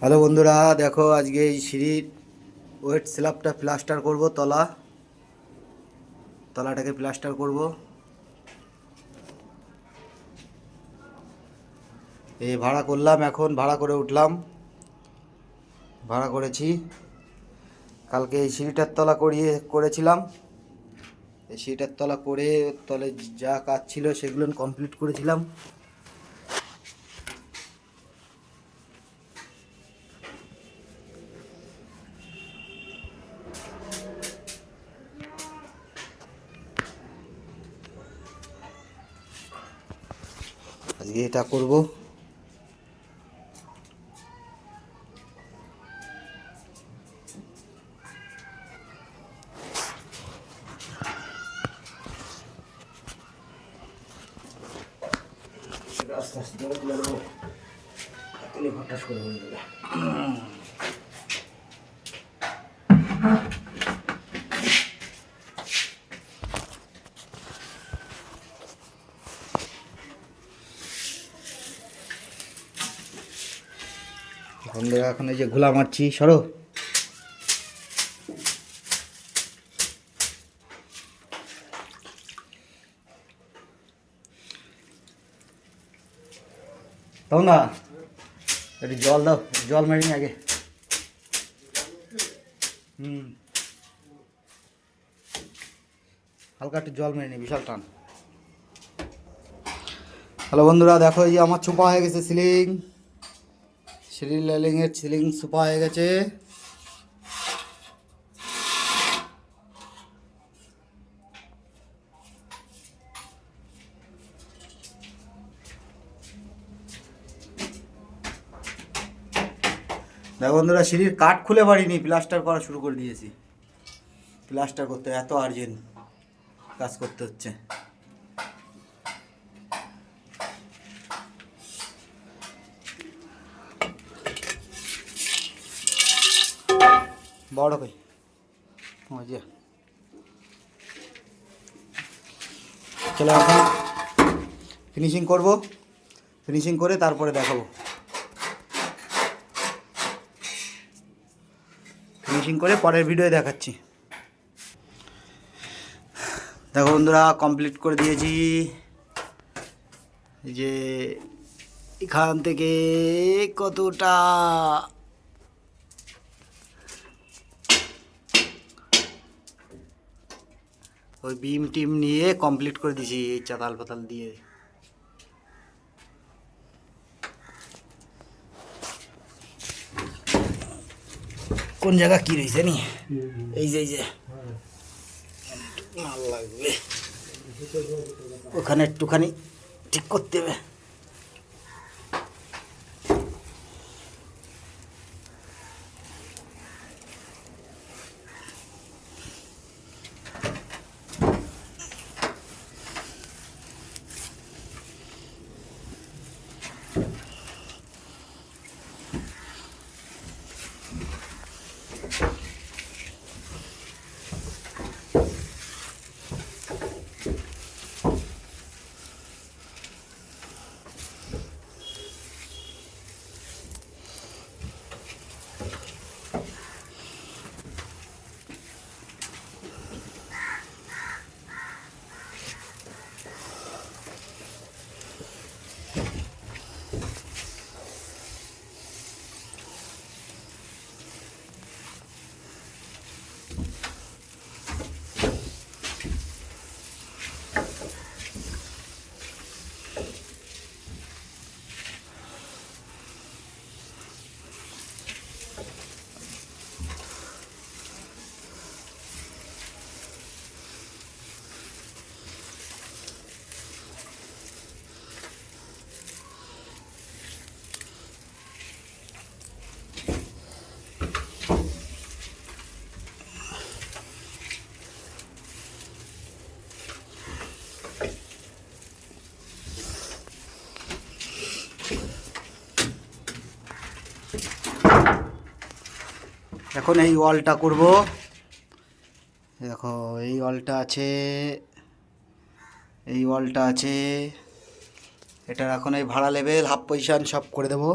Hello বন্ধুরা, দেখো আজকে এই সিঁড়ির ওয়েট স্ল্যাবটা প্লাস্টার করব। তলাটাকে প্লাস্টার করব। এই ভাড়া করলাম, এখন ভাড়া করে উঠলাম। ভাড়া করেছি, কালকে এই সিঁড়িটার তলা করেছিলাম। এই সিঁড়িটার তলা করে তলে যা কাজ ছিল সেগুলো কমপ্লিট করেছিলাম। আজকে এটা করব। আস্তে আস্তে তুলে দেবো, হঠাৎ করে হয়ে যাবে। বন্ধুরা, এখন এই যে ঘোলা মারছি, সরো। তাও না, একটু জল দাও, জল মারিনি আগে। হালকা একটু জল মেরে নি, বিশাল টান। হ্যালো বন্ধুরা, দেখো এই যে আমার ছোপা হয়ে গেছে সিলিং। সিঁড়ির রেলিংয়ের সিলিং সোপা হয়ে গেছে। দেখো বন্ধুরা, সিঁড়ির কাঠ খুলে পারিনি, প্লাস্টার করা শুরু করে দিয়েছি। প্লাস্টার করতে এত আর্জেন্ট কাজ করতে হচ্ছে। বড় কই ওই যে, চলো এখন ফিনিশিং করব। ফিনিশিং করে তারপরে দেখাবো। ফিনিশিং করে পরের ভিডিও দেখাচ্ছি। দেখো বন্ধুরা, কমপ্লিট করে দিয়েছি। এই যে এখান থেকে কতটা ওই বিম টিম নিয়ে কমপ্লিট করে দিয়েছি, এই চাতাল পাতাল দিয়ে। কোন জায়গা কি রয়েছে নি, এই যে মাল লাগবে, ওখানে একটুখানি ঠিক করতে হবে। এখন এই ওয়ালটা করব। দেখো এই ওয়ালটা আছে, এই ওয়ালটা আছে। এটার এখন এই ভাড়া লেভেল, হাফ পজিশন সব করে দেবো।